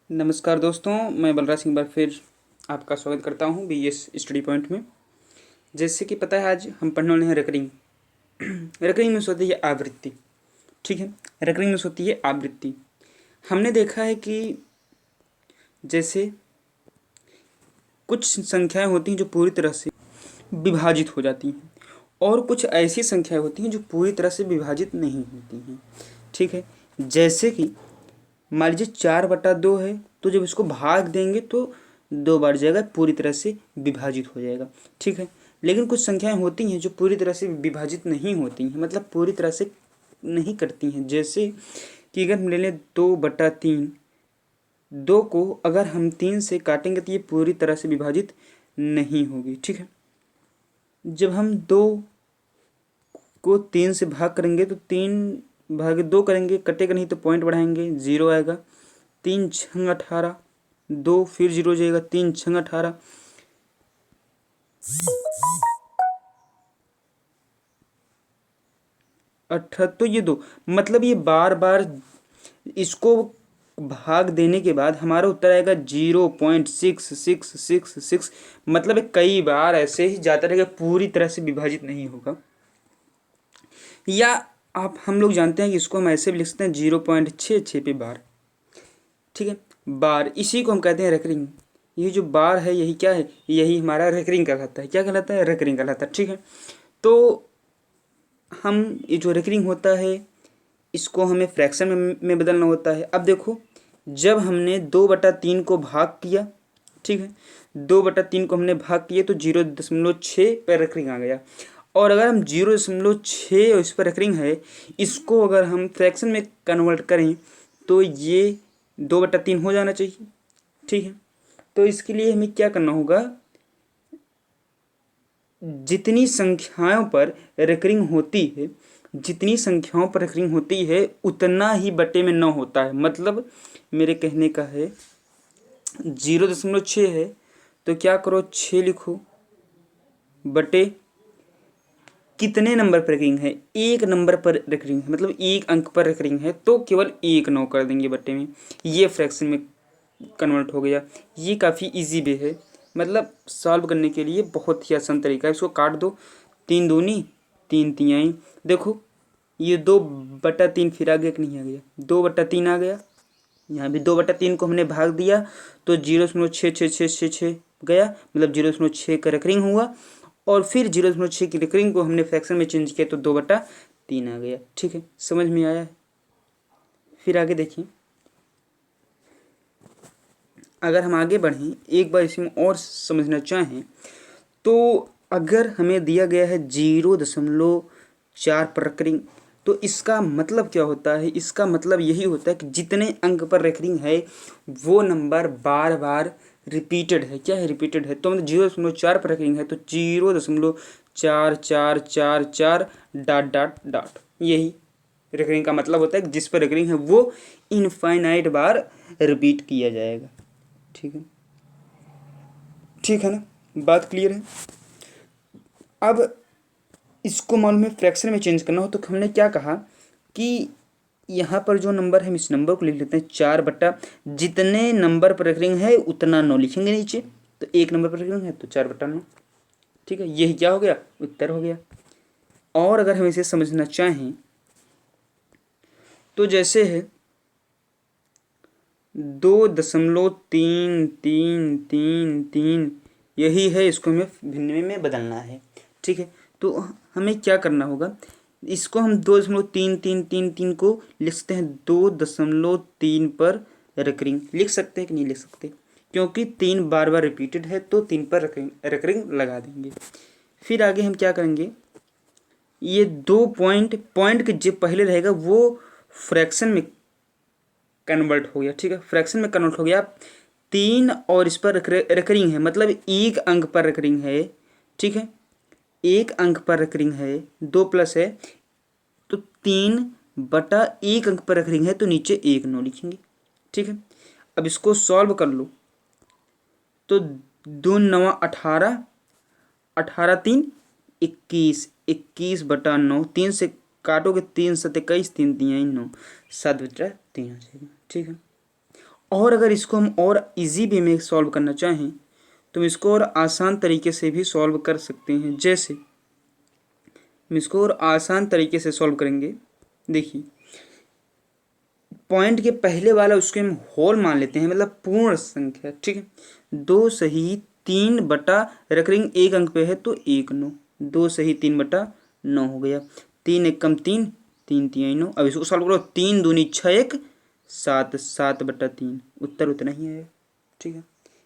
नमस्कार दोस्तों, मैं बलराज सिंह बार फिर आपका स्वागत करता हूं बीएस स्टडी पॉइंट में। जैसे कि पता है, आज हम पढ़ने वाले हैं रेकरिंग। रेकरिंग में होती है आवृत्ति। ठीक है, रेकरिंग में होती है आवृत्ति। हमने देखा है कि जैसे कुछ संख्याएं होती हैं जो पूरी तरह से विभाजित हो जाती हैं और कुछ ऐसी संख्याएं होती हैं जो पूरी तरह से विभाजित नहीं होती हैं। ठीक है, जैसे कि मान लीजिए 4/2 है, तो जब इसको भाग देंगे तो 2 बार जाएगा, पूरी तरह से विभाजित हो जाएगा। ठीक है, लेकिन कुछ संख्याएं होती हैं जो पूरी तरह से विभाजित नहीं होती हैं, मतलब पूरी तरह से नहीं करती हैं। जैसे कि अगर हम ले लें 2/3, 2 को अगर हम 3 से काटेंगे तो ये पूरी तरह से विभाजित नहीं होगी। ठीक है, जब हम 2 को 3 से भाग करेंगे तो 3/2 करेंगे, कटेगा नहीं तो पॉइंट बढ़ाएंगे, 0 आएगा। 3×6 18, 2 फिर 0 जाएगा, 3×6 18, तो ये 2, मतलब ये बार बार इसको भाग देने के बाद हमारा उत्तर आएगा 0.6666, मतलब कई बार ऐसे ही जाता रहेगा, पूरी तरह से विभाजित नहीं होगा। या आप हम लोग जानते हैं कि इसको हम ऐसे भी लिख सकते हैं 0.66 पे बार। ठीक है, बार, इसी को हम कहते हैं रेकरिंग। ये जो बार है यही क्या है, यही हमारा रेकरिंग कहलाता है। क्या कहलाता है? रेकरिंग कहलाता है। ठीक है, तो हम ये जो रेकरिंग होता है इसको हमें फ्रैक्शन में बदलना होता है। अब देखो, जब हमने 2/3 को भाग किया, ठीक है, 2/3 को हमने भाग किया तो 0.6 पर रेकरिंग आ गया। और अगर हम 0.6 इस पर रेकरिंग है, इसको अगर हम फ्रैक्शन में कन्वर्ट करें तो ये 2/3 हो जाना चाहिए। ठीक है, तो इसके लिए हमें क्या करना होगा, जितनी संख्याओं पर रेकरिंग होती है, जितनी संख्याओं पर रेकरिंग होती है उतना ही बटे में 9 होता है। मतलब मेरे कहने का है 0.6 है तो क्या करो, 6 लिखो, बटे कितने नंबर पर रेकरिंग है, एक नंबर पर रेकरिंग है, मतलब एक अंक पर रेकरिंग है, तो केवल 1 9 कर देंगे बटे में, ये फ्रैक्शन में कन्वर्ट हो गया। ये काफ़ी इजी वे है, मतलब सॉल्व करने के लिए बहुत ही आसान तरीका है। इसको काट दो, 3 दूनी 3 तिहाई, देखो ये 2/3 फिर आ गया कि नहीं आ गया, 2/3 आ गया। यहाँ भी 2/3 को हमने भाग दिया तो 0.6666 गया, मतलब 0.6 का रेकरिंग हुआ। और फिर 0.6 की रेकरिंग को हमने फ्रैक्शन में चेंज किया तो 2/3 आ गया। ठीक है, समझ में आया है? फिर आगे देखिए, अगर हम आगे बढ़ें, एक बार इसमें और समझना चाहें तो अगर हमें दिया गया है 0.4 पर रेकरिंग, तो इसका मतलब क्या होता है? इसका मतलब यही होता है कि जितने अंक पर रेकरिंग है वो नंबर बार बार रिपीटेड है। क्या है? रिपीटेड है। तो मतलब 0.4 पर रेकरिंग है तो 0.4444 डॉट डॉट डॉट, यही रेकरिंग का मतलब होता है कि जिस पर रेकरिंग है वो इनफाइनाइट बार रिपीट किया जाएगा। ठीक है, ठीक है ना, बात क्लियर है? अब इसको मालूम है फ्रैक्शन में चेंज करना हो तो हमने क्या कहा कि यहाँ पर जो नंबर है हम इस नंबर को लिख लेते हैं 4 जितने नंबर पर रेकरिंग है उतना 9 लिखेंगे नीचे, तो 1 नंबर पर रेकरिंग है तो 4/9। ठीक है, यही क्या हो गया, उत्तर हो गया। और अगर हम इसे समझना चाहें तो जैसे है 2.3333, यही है, इसको हमें भिन्न में बदलना है। ठीक है, तो हमें क्या करना होगा, इसको हम 2.3333 को लिख सकते हैं 2.3 पर रेकरिंग, लिख सकते हैं कि नहीं लिख सकते, क्योंकि 3 बार बार रिपीटेड है तो 3 पर रेकरिंग लगा देंगे। फिर आगे हम क्या करेंगे, ये 2 पॉइंट के जो पहले रहेगा वो फ्रैक्शन में कन्वर्ट हो गया। ठीक है, फ्रैक्शन में कन्वर्ट हो गया। 3 और इस पर रेकरिंग है, मतलब एक अंक पर रेकरिंग है। ठीक है, एक अंक पर रेकरिंग है, 2 प्लस है तो 3/1 अंक पर रेकरिंग है तो नीचे 1 9 लिखेंगे। ठीक है, अब इसको सॉल्व कर लो तो 2 9 18, 18 3 21, 21/9, 3 से काटोगे 3 7 21, 3 3 9, 7/3 आ जाएगा। ठीक है, और अगर इसको हम और इजी वे में सॉल्व करना चाहें तो हम इसको और आसान तरीके से भी सॉल्व कर सकते हैं। जैसे हम इसको और आसान तरीके से सॉल्व करेंगे। देखिए, पॉइंट के पहले वाला उसको हम होल मान लेते हैं, मतलब पूर्ण संख्या। ठीक है, 2 सही 3 बटा रेकरिंग एक अंक पे है तो 1 9, 2 सही 3 बटा 9 हो गया। 3 एक कम 3, 3 3 9। अब इसको सॉल्व करो, 3 दूनी 6 1 7, 7 बटा 3, उत्तर उतना ही आएगा। ठीक है,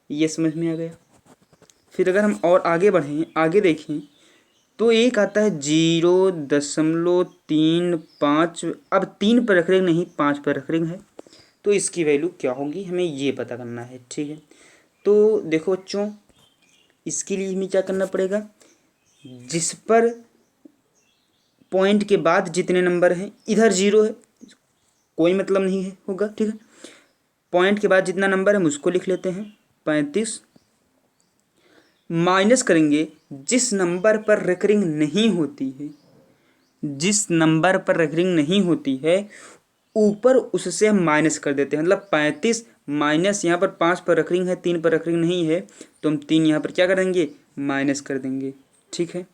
ये समझ में आ गया। फिर अगर हम और आगे बढ़ें, आगे देखें तो एक आता है 0.35। अब 3 पर रेकरिंग नहीं, 5 पर रेकरिंग है, तो इसकी वैल्यू क्या होगी हमें ये पता करना है। ठीक है, तो देखो बच्चों, इसके लिए हमें क्या करना पड़ेगा, जिस पर पॉइंट के बाद जितने नंबर हैं, इधर 0 है, कोई मतलब नहीं है होगा। ठीक है, पॉइंट के बाद जितना नंबर है हम उसको लिख लेते हैं 35, माइनस करेंगे जिस नंबर पर रेकरिंग नहीं होती है, जिस नंबर पर रेकरिंग नहीं होती है ऊपर उससे हम माइनस कर देते हैं। मतलब 35 माइनस यहाँ पर 5 पर रेकरिंग है, 3 पर रेकरिंग नहीं है, तो हम 3 यहाँ पर क्या करेंगे, माइनस कर देंगे। ठीक है,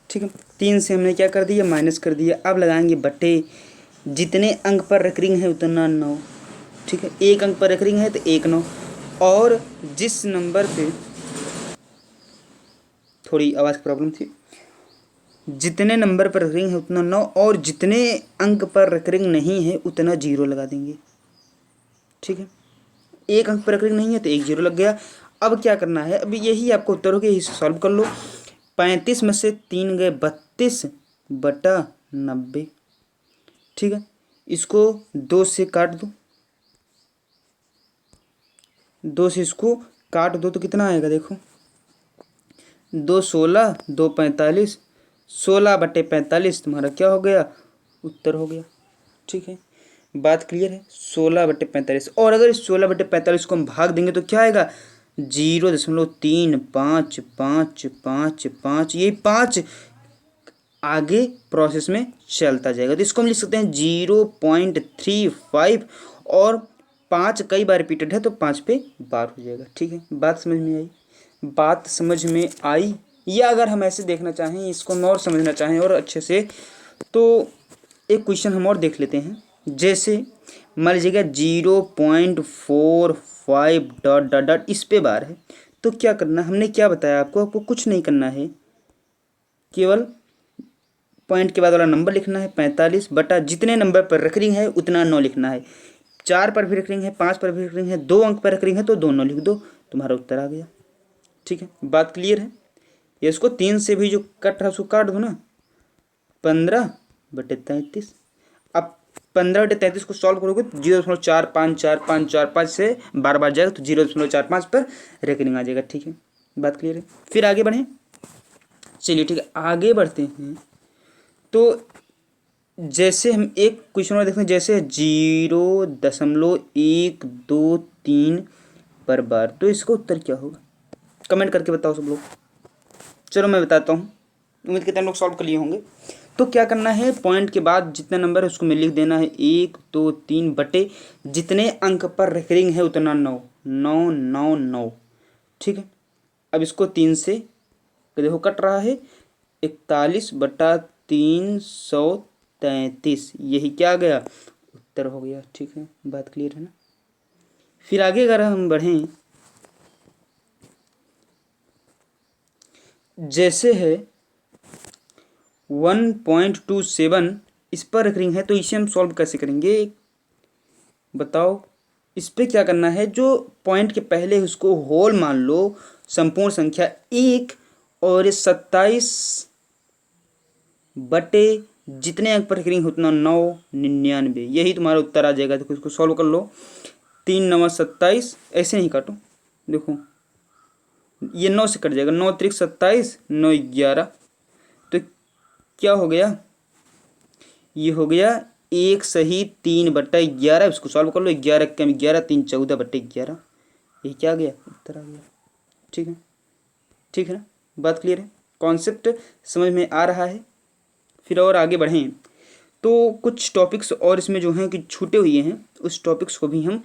ठीक है, 3 से हमने क्या कर दिया, माइनस कर दिया। अब लगाएंगे बटे जितने अंक पर रेकरिंग है उतना 9। ठीक है, एक अंक पर रेकरिंग है तो 1 9, और जिस नंबर पे, थोड़ी आवाज़ की प्रॉब्लम थी, जितने नंबर पर रेकरिंग है उतना 9, और जितने अंक पर रेकरिंग नहीं है उतना 0 लगा देंगे। ठीक है, एक अंक पर रेकरिंग नहीं है तो 1 0 लग गया। अब क्या करना है, अभी यही आपको उत्तर हो गया, यही सॉल्व कर लो। 35 में से 3 गए 32 बटा 90। ठीक है, इसको 2 से काट दो, 2 से इसको काट दो तो कितना आएगा, देखो 2 16, 2 45, 16 बटे 45 तुम्हारा क्या हो गया, उत्तर हो गया। ठीक है, बात क्लियर है, 16/45। और अगर इस 16/45 को हम भाग देंगे तो क्या आएगा, 0.355555, ये 5 आगे प्रोसेस में चलता जाएगा, तो इसको हम लिख सकते हैं 0.35, और 5 कई बार रिपीटेड है तो 5 पे बार हो जाएगा। ठीक है, बात समझ में आई, बात समझ में आई। या अगर हम ऐसे देखना चाहें, इसको हम और समझना चाहें और अच्छे से, तो एक क्वेश्चन हम और देख लेते हैं। जैसे मान लीजिएगा 0.45 डॉट डॉट डॉट इस पे बार है, तो क्या करना, हमने क्या बताया आपको, आपको कुछ नहीं करना है, केवल पॉइंट के बाद वाला नंबर लिखना है 45 बटा जितने नंबर पर रेकरिंग है उतना 9 लिखना है। 4 पर भी रेकरिंग है, 5 पर भी रेकरिंग है, 2 अंक पर रेकरिंग है तो 2 9 लिख दो, तुम्हारा उत्तर आ गया। ठीक है, बात क्लियर है। ये इसको 3 से भी जो कट रहा है उसको काट दो ना, 15/33। अब 15/33 को सॉल्व करोगे तो 0.454545 से बार बार जाएगा तो 0.45 पर रेकरिंग आ जाएगा। ठीक है, बात क्लियर है। फिर आगे बढ़ें, चलिए ठीक है आगे बढ़ते हैं। तो जैसे हम एक क्वेश्चन और देखते हैं, जैसे 0.123 पर बार, तो इसका उत्तर क्या होगा, कमेंट करके बताओ सब लोग। चलो मैं बताता हूँ, उम्मीद करते हैं लोग सॉल्व कर लिए होंगे। तो क्या करना है, पॉइंट के बाद जितना नंबर है उसको में लिख देना है 1 2 3 बटे जितने अंक पर रेकरिंग है उतना 9 9 9 9। ठीक है, अब इसको 3 से देखो कट रहा है, 41/333, यही क्या आ गया, उत्तर हो गया। ठीक है, बात क्लियर है ना। फिर आगे अगर हम बढ़ें, जैसे है 1.27 इस पर रेकरिंग है, तो इसे हम सॉल्व कैसे करेंगे बताओ। इस पर क्या करना है, जो पॉइंट के पहले उसको होल मान लो, संपूर्ण संख्या 1, और 27 बटे जितने अंक पर रेकरिंग उतना 9 99, यही तुम्हारा उत्तर आ जाएगा। देखो इसको सॉल्व कर लो, 3 9 27, ऐसे नहीं काटो, देखो ये 9 से कट जाएगा, 9 3 27, 9 11, तो क्या हो गया, ये हो गया 1 सही 3/11। इसको सॉल्व कर लो, 11 कम 11, 3 14/11, ये क्या आ गया, उत्तर आ गया। ठीक है, ठीक है ना, बात क्लियर है, कॉन्सेप्ट समझ में आ रहा है। फिर और आगे बढ़ें तो कुछ टॉपिक्स और इसमें जो हैं कि छूटे हुए हैं, उस टॉपिक्स को भी हम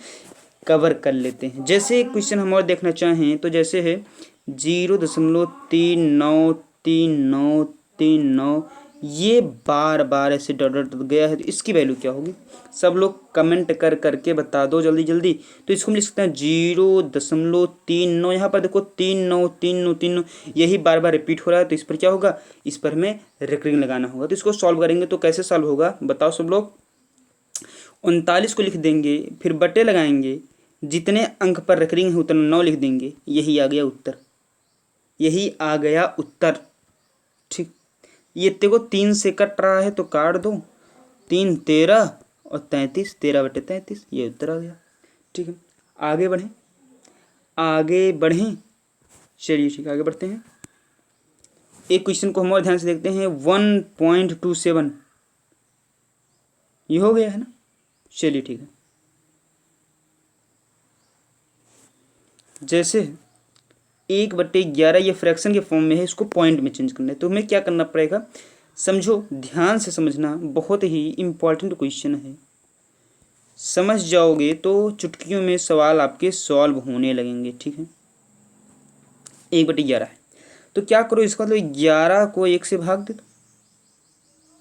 कवर कर लेते हैं। जैसे एक क्वेश्चन हम और देखना चाहें तो जैसे है 0.393939, ये बार बार ऐसे डॉट डॉट गया है, तो इसकी वैल्यू क्या होगी? सब लोग कमेंट कर करके बता दो जल्दी जल्दी। तो इसको हम लिख सकते हैं 0.39, यहाँ पर देखो 393939, यही बार बार रिपीट हो रहा है, तो इस पर क्या होगा? इस पर हमें रेकरिंग लगाना होगा। तो इसको सॉल्व करेंगे तो कैसे सॉल्व होगा बताओ सब लोग। 39 को लिख देंगे, फिर बटे लगाएंगे, जितने अंक पर रेकरिंग है उतना 9 लिख देंगे, यही आ गया उत्तर, यही आ गया उत्तर। ठीक, ये देखो 3 से कट रहा है तो काट दो, 3 13 और 33, 13/33, ये उत्तर आ गया। ठीक है, आगे बढ़ें, आगे बढ़ें, चलिए ठीक है आगे बढ़ते हैं। एक क्वेश्चन को हम और ध्यान से देखते हैं, 1.27, ये हो गया है ना? चलिए ठीक है। जैसे 1/11 ये फ्रैक्शन के फॉर्म में है, इसको पॉइंट में चेंज करना है, तो हमें क्या करना पड़ेगा? समझो, ध्यान से समझना, बहुत ही इम्पॉर्टेंट क्वेश्चन है। समझ जाओगे तो चुटकियों में सवाल आपके सॉल्व होने लगेंगे। ठीक है, 1/11 है तो क्या करो, इसका मतलब 11 को 1 से भाग दे दो,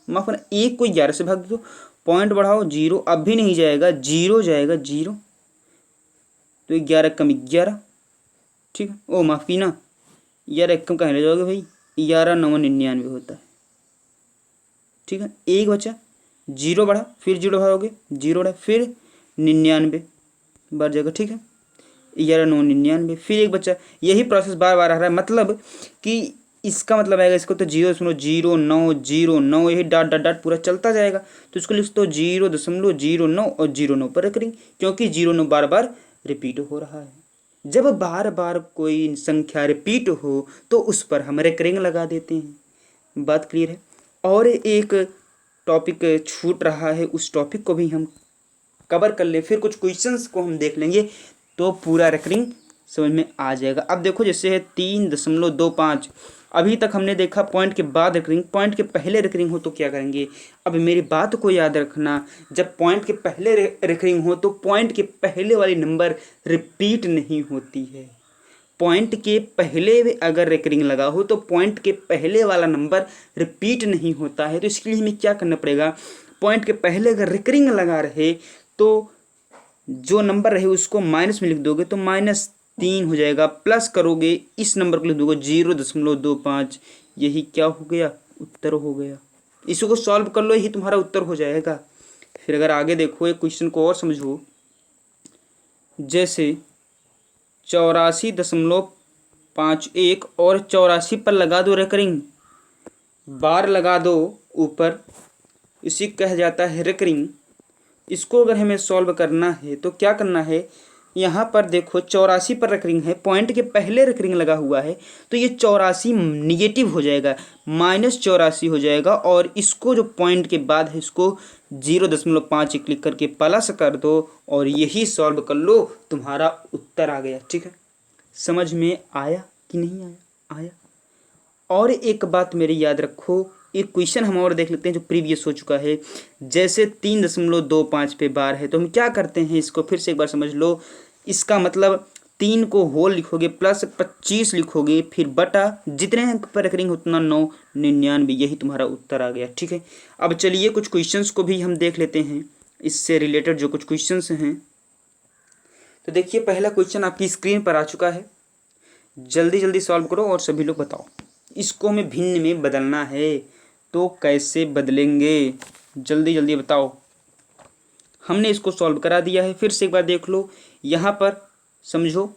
माफ करना 1 को 11 से भाग दे दो, पॉइंट बढ़ाओ, 0 अब भी नहीं जाएगा, 0 जाएगा, 0 तो 11 कम 11। ठीक है, ओ माफी ना, 11 एक कम कहाँ ले जाओगे भाई, 11 9 99 होता है। ठीक है, एक बचा, 0 बढ़ा, फिर 0 बढ़ाओगे, 0 बढ़ा, फिर 99 बार जाएगा। ठीक है, 11 9 99, फिर एक बचा, यही प्रोसेस बार बार आ रहा है, मतलब कि इसका मतलब आएगा इसको तो 0.0909, यही डॉट डॉट डॉट पूरा चलता जाएगा। तो इसको लिख दो 0.09 और 0.9 पर रेकरिंग, क्योंकि 0.9 बार बार रिपीट हो रहा है। जब बार बार कोई संख्या रिपीट हो तो उस पर हम रेकरिंग लगा देते हैं। बात क्लियर है? और एक टॉपिक छूट रहा है, उस टॉपिक को भी हम कवर कर ले, फिर कुछ क्वेश्चंस को हम देख लेंगे तो पूरा रेकरिंग समझ में आ जाएगा। अब देखो जैसे है 3.25, अभी तक हमने देखा पॉइंट के बाद रेकरिंग, पॉइंट के पहले रेकरिंग हो तो क्या करेंगे? अब मेरी बात को याद रखना, जब पॉइंट के पहले रेकरिंग हो तो पॉइंट के पहले वाली नंबर रिपीट नहीं होती है। पॉइंट के पहले अगर रेकरिंग लगा हो तो पॉइंट के पहले वाला नंबर रिपीट नहीं होता है। तो इसके लिए हमें क्या करना पड़ेगा? पॉइंट के पहले अगर रेकरिंग लगा रहे तो जो नंबर रहे उसको माइनस में लिख दोगे तो -3 हो जाएगा, प्लस करोगे इस नंबर को लिख दोगे 0.25, यही क्या हो गया? उत्तर हो गया। इसको सॉल्व कर लो, यही तुम्हारा उत्तर हो जाएगा। फिर अगर आगे देखो, एक क्वेश्चन को और समझो, जैसे 84.51 और 84 पर लगा दो रेकरिंग, बार लगा दो ऊपर, इसी कह जाता है रेकरिंग। इसको अगर हमें सॉल्व करना है तो क्या करना है? यहाँ पर देखो 84 पर रेकरिंग है, पॉइंट के पहले रेकरिंग लगा हुआ है, तो ये 84 निगेटिव हो जाएगा, -84 हो जाएगा, और इसको जो पॉइंट के बाद है इसको 0.5 क्लिक करके प्लस कर दो और यही सॉल्व कर लो, तुम्हारा उत्तर आ गया। ठीक है, समझ में आया कि नहीं आया? आया। और एक बात मेरी याद रखो, एक क्वेश्चन हम और देख लेते हैं जो प्रीवियस हो चुका है। जैसे 3.25 पे बार है तो हम क्या करते हैं, इसको फिर से एक बार समझ लो। इसका मतलब 3 को होल लिखोगे, प्लस 25 लिखोगे, फिर बटा जितने अंक पर रेकरिंग उतना 9 99, यही तुम्हारा उत्तर आ गया। ठीक है, अब चलिए कुछ क्वेश्चंस को भी हम देख लेते हैं, इससे रिलेटेड जो कुछ क्वेश्चंस हैं। तो देखिए पहला क्वेश्चन आपकी स्क्रीन पर आ चुका है, जल्दी जल्दी सॉल्व करो और सभी लोग बताओ। इसको हमें भिन्न में बदलना है तो कैसे बदलेंगे? जल्दी जल्दी बताओ। हमने इसको सॉल्व करा दिया है, फिर से एक बार देख लो। यहाँ पर समझो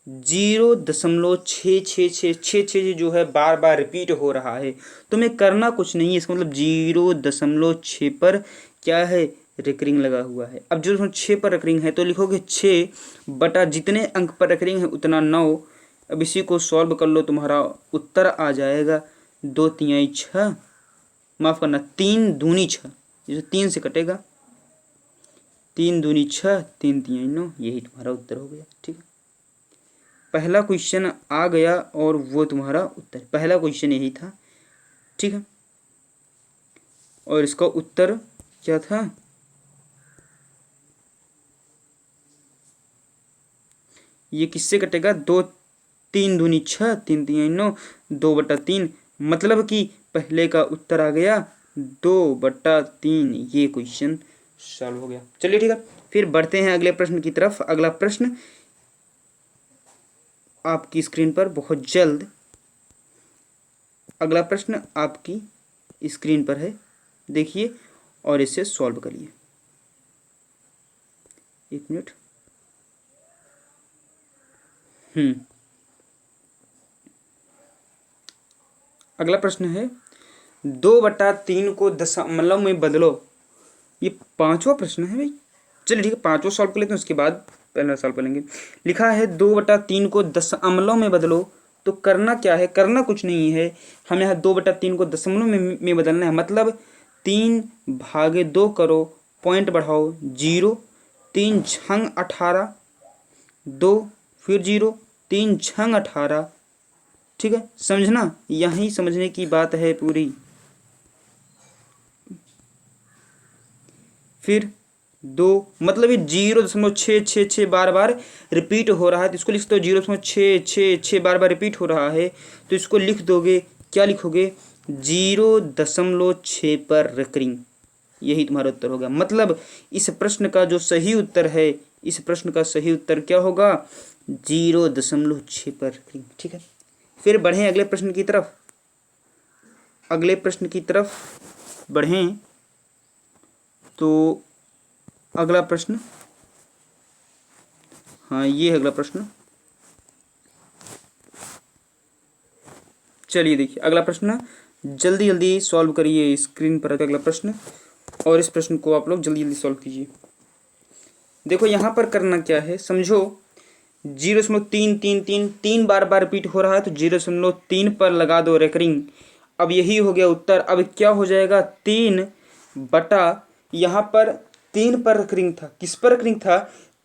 0.6666 जो है बार बार रिपीट हो रहा है, तुम्हें करना कुछ नहीं है, इसका मतलब 0.6 पर क्या है? रेकरिंग लगा हुआ है। अब जो 6 पर रेकरिंग है तो लिखोगे 6 बटा जितने अंक पर रेकरिंग है उतना 9। अब इसी को सॉल्व कर लो, तुम्हारा उत्तर आ जाएगा 2 तिहाई 6, माफ़ करना 3 दूनी 6, जैसे 3 से कटेगा, 3 दूनी 6, 3 तिहाई 9, यही तुम्हारा उत्तर हो गया। ठीक है, पहला क्वेश्चन आ गया और वो तुम्हारा उत्तर, पहला क्वेश्चन यही था। ठीक है, और इसका उत्तर क्या था? ये किससे कटेगा, 2 3 दूनी 6, 3 3 9, 2/3, मतलब कि पहले का उत्तर आ गया 2/3। ये क्वेश्चन सॉल्व हो गया। चलिए ठीक है, फिर बढ़ते हैं अगले प्रश्न की तरफ। अगला प्रश्न आपकी स्क्रीन पर बहुत जल्द, अगला प्रश्न आपकी स्क्रीन पर है, देखिए और इसे सॉल्व करिए। 1 मिनट। अगला प्रश्न है 2/3 को दशमलव में बदलो। ये 5वां प्रश्न है भाई। चलिए ठीक है, 5वां सॉल्व कर लेते हैं, उसके बाद पहला सॉल्व करेंगे। लिखा है 2/3 को दशमलव में बदलो, तो करना क्या है, करना कुछ नहीं है, हमें यहाँ 2/3 को दशमलव में बदलना है। मतलब 3/2 करो, पॉइंट बढ़ाओ 0, 3 छंग 18, 2 फिर 0, 3 छंग 18। ठीक है, समझना, यही समझने की बात है पूरी। फिर 2, मतलब ये 0.666 बार बार रिपीट हो रहा है, तो इसको लिख दो 0.666 बार बार रिपीट हो रहा है, तो इसको लिख दोगे, क्या लिखोगे, 0.6 पर रिकरिंग। यही तुम्हारा उत्तर होगा। मतलब इस प्रश्न का जो सही उत्तर है, इस प्रश्न का सही उत्तर क्या होगा, 0.6 पर रिकरिंग। ठीक है, फिर बढ़ें अगले प्रश्न की तरफ। अगले प्रश्न की तरफ बढ़ें तो अगला प्रश्न, हाँ ये है अगला प्रश्न। चलिए देखिए अगला प्रश्न, जल्दी जल्दी सॉल्व करिए, स्क्रीन पर अगला प्रश्न, और इस प्रश्न को आप लोग जल्दी जल्दी सॉल्व कीजिए। देखो यहाँ पर करना क्या है, समझो 0.333 3 बार बार रिपीट हो रहा है, तो 0.3 पर लगा दो रेकरिंग। अब यही हो गया उत्तर। अब क्या हो जाएगा, 3 बटा, यहाँ पर 3 पर रेकरिंग था, किस पर रेकरिंग था,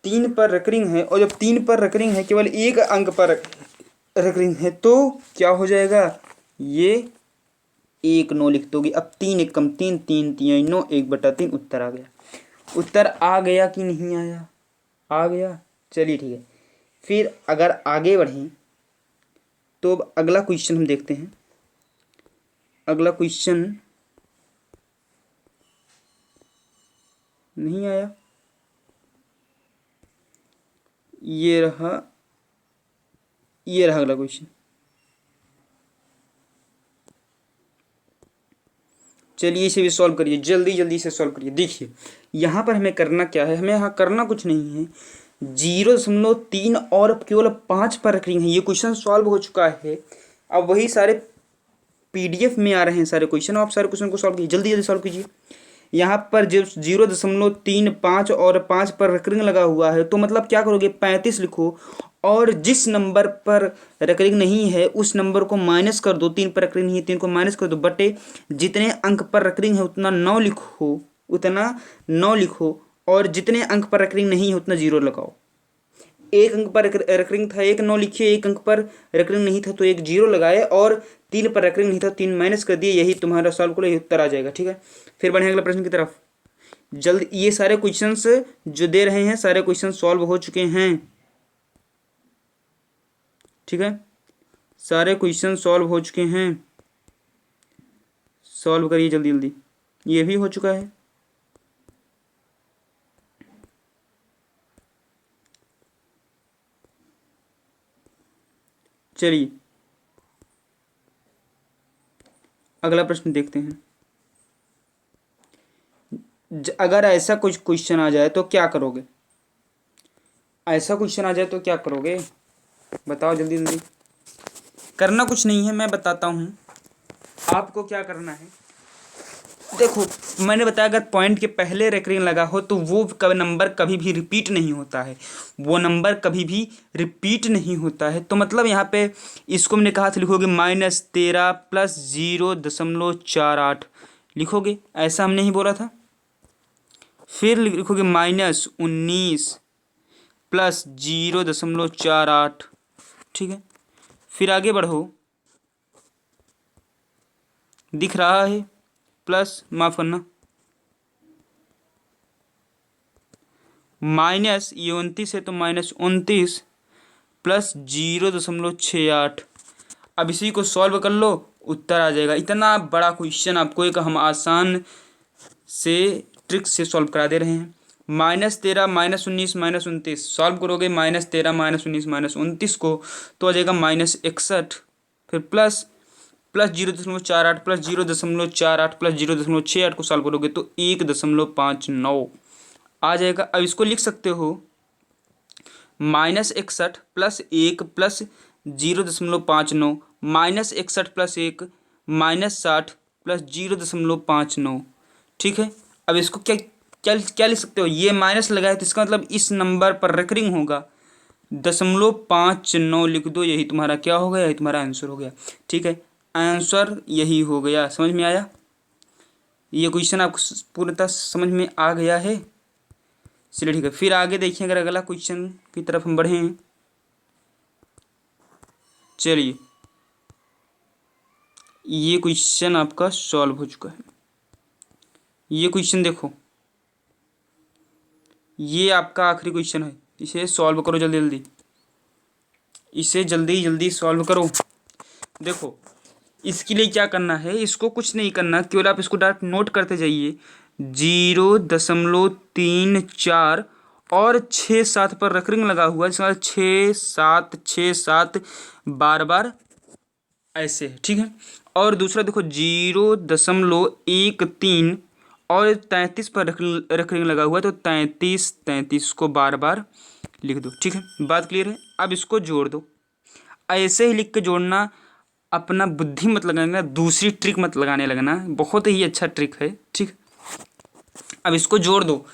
3 पर रेकरिंग है, और जब 3 पर रेकरिंग है, केवल एक अंक पर रेकरिंग है, तो क्या हो जाएगा, ये 1 9 लिख दोगे। अब 3 1 कम 3, 3 3 9, 1/3 उत्तर आ गया। उत्तर आ गया कि नहीं आया, आ गया। चलिए ठीक है, फिर अगर आगे बढ़ें तो अब अगला क्वेश्चन हम देखते हैं। अगला क्वेश्चन नहीं आया, ये रहा, ये रहा अगला क्वेश्चन। चलिए इसे भी सॉल्व करिए, जल्दी जल्दी से सॉल्व करिए। देखिए यहाँ पर हमें करना क्या है, हमें यहाँ करना कुछ नहीं है, 0.3 और केवल 5 पर रख रही है। ये क्वेश्चन सॉल्व हो चुका है। अब वही सारे PDF में आ रहे हैं सारे क्वेश्चन, आप सारे क्वेश्चन को सॉल्व कीजिए, जल्दी जल्दी सॉल्व कीजिए। यहाँ पर जो 0.35 और 5 पर रेकरिंग लगा हुआ है, तो मतलब क्या करोगे, 35 लिखो, और जिस नंबर पर रेकरिंग नहीं है उस नंबर को माइनस कर दो। 3 पर रेकरिंग नहीं है, 3 को माइनस कर दो, बटे जितने अंक पर रेकरिंग है उतना 9 लिखो, उतना 9 लिखो, और जितने अंक पर रेकरिंग नहीं है उतना 0 लगाओ। एक अंक पर रेकरिंग था, 1 9 लिखिए, एक अंक पर रेकरिंग नहीं था तो 1 0 लगाए, और 3 पर रेकरिंग नहीं था, 3 माइनस कर दिए, यही तुम्हारा सॉल्व करो, यही उत्तर आ जाएगा। ठीक है, फिर बढ़े अगले प्रश्न की तरफ जल्द। ये सारे क्वेश्चंस जो दे रहे हैं, सारे क्वेश्चन सॉल्व हो चुके हैं। ठीक है, सारे क्वेश्चन सॉल्व हो चुके हैं, सॉल्व करिए जल्दी जल्दी। ये भी हो चुका है। चलिए अगला प्रश्न देखते हैं। अगर ऐसा कुछ क्वेश्चन आ जाए तो क्या करोगे, ऐसा क्वेश्चन आ जाए तो क्या करोगे, बताओ जल्दी जल्दी। करना कुछ नहीं है, मैं बताता हूँ आपको क्या करना है। देखो मैंने बताया, अगर पॉइंट के पहले रेकरिंग लगा हो तो वो नंबर कभी भी रिपीट नहीं होता है, वो नंबर कभी भी रिपीट नहीं होता है। तो मतलब यहाँ पे इसको मैंने कहा था लिखोगे -13 + 0.48 लिखोगे, ऐसा हमने ही बोला था। फिर लिखोगे -19 + 0.48। ठीक है, फिर आगे बढ़ो, दिख रहा है प्लस, माफ़ करना, माइनस, ये 29 है तो -29 प्लस 0.68। अब इसी को सॉल्व कर लो, उत्तर आ जाएगा। इतना बड़ा क्वेश्चन आपको एक हम आसान से ट्रिक से सॉल्व करा दे रहे हैं। -13 -19 -29 सॉल्व करोगे, -13 -19 -29 को तो आ जाएगा -61। फिर प्लस 0.48 प्लस 0.48 प्लस 0.68 को सॉल्व करोगे तो 1.59 आ जाएगा। अब इसको लिख सकते हो -61 प्लस 1 प्लस 0.59 -61 प्लस 1 -60 प्लस 0.59। ठीक है, अब इसको क्या क्या क्या लिख सकते हो, ये माइनस लगा है तो इसका मतलब इस नंबर पर रेकरिंग होगा। 0.59 लिख दो, यही तुम्हारा क्या हो गया, यही तुम्हारा आंसर हो गया। ठीक है, आंसर यही हो गया। समझ में आया? ये क्वेश्चन आपको पूर्णतः समझ में आ गया है? चलिए ठीक है, फिर आगे देखिए, अगर अगला क्वेश्चन की तरफ हम बढ़े। चलिए, ये क्वेश्चन आपका सॉल्व हो चुका है। ये क्वेश्चन देखो, ये आपका आखिरी क्वेश्चन है, इसे सॉल्व करो जल्दी जल्दी, इसे जल्दी जल्दी सॉल्व करो। देखो, इसके लिए क्या करना है, इसको कुछ नहीं करना, केवल आप इसको डायरेक्ट नोट करते जाइए। 0.34 और 6-7 पर रेकरिंग लगा हुआ है, इसका 6-7 6-7 बार बार ऐसे है। ठीक है, और दूसरा देखो 0.13 और 33 पर रेकरिंग लगा हुआ है, तो 33 को बार बार लिख दो। ठीक है, बात क्लियर है? अब इसको जोड़ दो, ऐसे ही लिख के जोड़ना, अपना बुद्धि मत लगाना, दूसरी ट्रिक मत लगाने लगना, बहुत ही अच्छा ट्रिक है। ठीक, अब इसको जोड़ दो।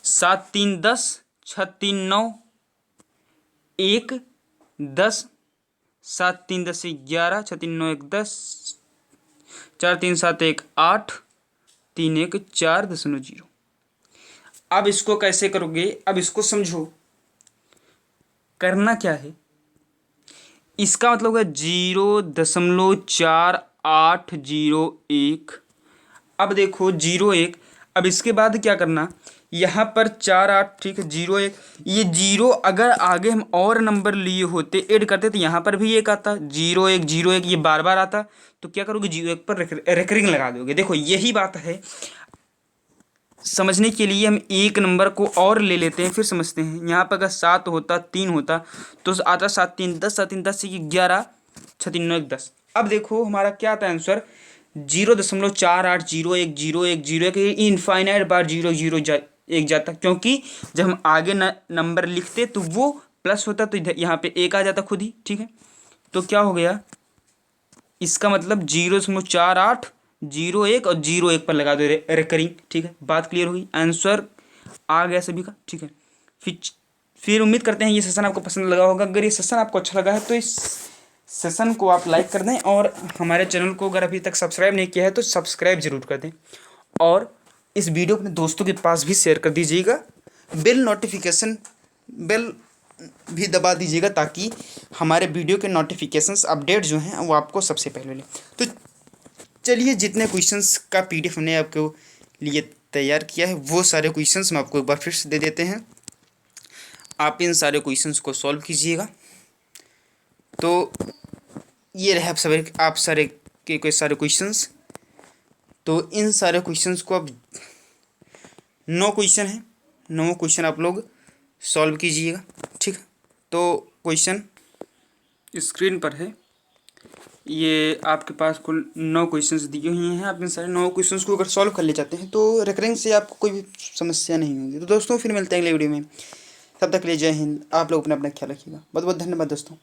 7 3 10, 6 3 9, 1 10, 7 3 10 11, 6 3 9 1 10, 4 3 7 1 8, 3 1 4.0। अब इसको कैसे करोगे, अब इसको समझो। करना क्या है, इसका मतलब है 0.4801। अब देखो 01, अब इसके बाद क्या करना, यहाँ पर 48, ठीक है, 01, ये 0 अगर आगे हम और नंबर लिए होते, ऐड करते, तो यहाँ पर भी एक आता, 01 01, ये बार बार आता, तो क्या करोगे, 01 पर रेकरिंग लगा दोगे। देखो यही बात है, समझने के लिए हम एक नंबर को और ले लेते हैं, फिर समझते हैं। यहाँ पर अगर 7 होता, 3 होता, तो आता 7 3 10, 7 3 10 11, 6 3 9 1 10। अब देखो हमारा क्या आता है आंसर, 0.48010101 इनफाइनाइट बार 0 जाता, क्योंकि जब हम आगे नंबर लिखते तो वो प्लस होता, तो यहाँ पे 1 आ जाता खुद ही। ठीक है, तो क्या हो गया, इसका मतलब 0.4801 और 01 पर लगा दो रेकरिंग। ठीक है, बात क्लियर हुई, आंसर आ गया सभी का। ठीक है, फिर उम्मीद करते हैं ये सेशन आपको पसंद लगा होगा। अगर ये सेशन आपको अच्छा लगा है तो इस सेशन को आप लाइक कर दें, और हमारे चैनल को अगर अभी तक सब्सक्राइब नहीं किया है तो सब्सक्राइब जरूर कर दें, और इस वीडियो को अपने दोस्तों के पास भी शेयर कर दीजिएगा। बेल भी दबा दीजिएगा, ताकि हमारे वीडियो के नोटिफिकेशंस अपडेट जो हैं वो आपको सबसे पहले मिले। तो चलिए, जितने क्वेश्चंस का PDF हमने आपके लिए तैयार किया है, वो सारे क्वेश्चंस हम आपको एक बार फिर से दे देते हैं। आप इन सारे क्वेश्चंस को सॉल्व कीजिएगा। तो ये रहे आप सारे के सारे क्वेश्चंस। तो इन सारे क्वेश्चंस को अब 9 क्वेश्चन हैं, 9 क्वेश्चन आप लोग सॉल्व कीजिएगा। ठीक, तो क्वेश्चन स्क्रीन पर है, ये आपके पास कुल 9 क्वेश्चंस दिए हुए हैं। आप इन सारे 9 क्वेश्चंस को अगर सॉल्व कर ले जाते हैं तो रेकरिंग से आपको कोई भी समस्या नहीं होगी। तो दोस्तों, फिर मिलते हैं अगले वीडियो में, तब तक के लिए जय हिंद। आप लोग अपना ख्याल रखिएगा। बहुत बहुत धन्यवाद दोस्तों।